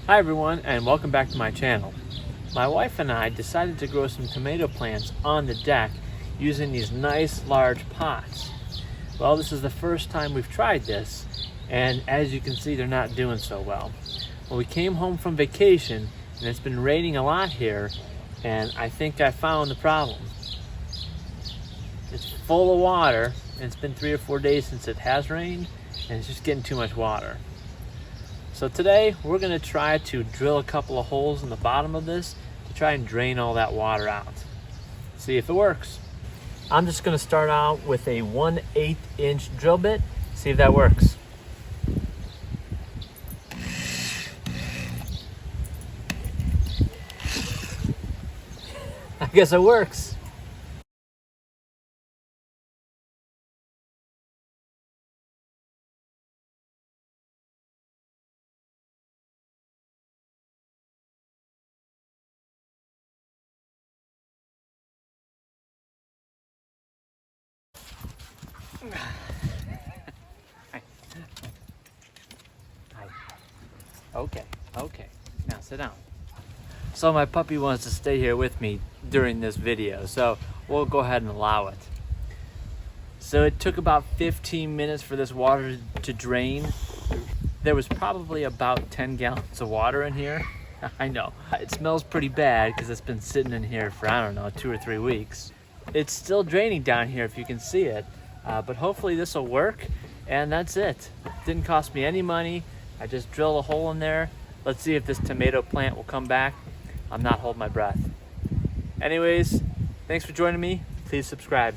Hi everyone, and welcome back to my channel. My wife and I decided to grow some tomato plants on the deck using these nice large pots. Well, this is the first time we've tried this, and as you can see, they're not doing so well. Well, we came home from vacation and it's been raining a lot here, and I think I found the problem. It's full of water, and it's been 3 or 4 days since it has rained, and it's just getting too much water. So today we're going to try to drill a couple of holes in the bottom of this to try and drain all that water out. See if it works. I'm just going to start out with a 1/8 inch drill bit, see if that works. I guess it works. Okay, now sit down. So my puppy wants to stay here with me during this video, so we'll go ahead and allow it. So it took about 15 minutes for this water to drain. There was probably about 10 gallons of water in here. I know, it smells pretty bad because it's been sitting in here for, I don't know, 2 or 3 weeks. It's still draining down here if you can see it, but hopefully this will work, and that's it. Didn't cost me any money. I just drilled a hole in there. Let's see if this tomato plant will come back. I'm not holding my breath. Anyways, thanks for joining me. Please subscribe.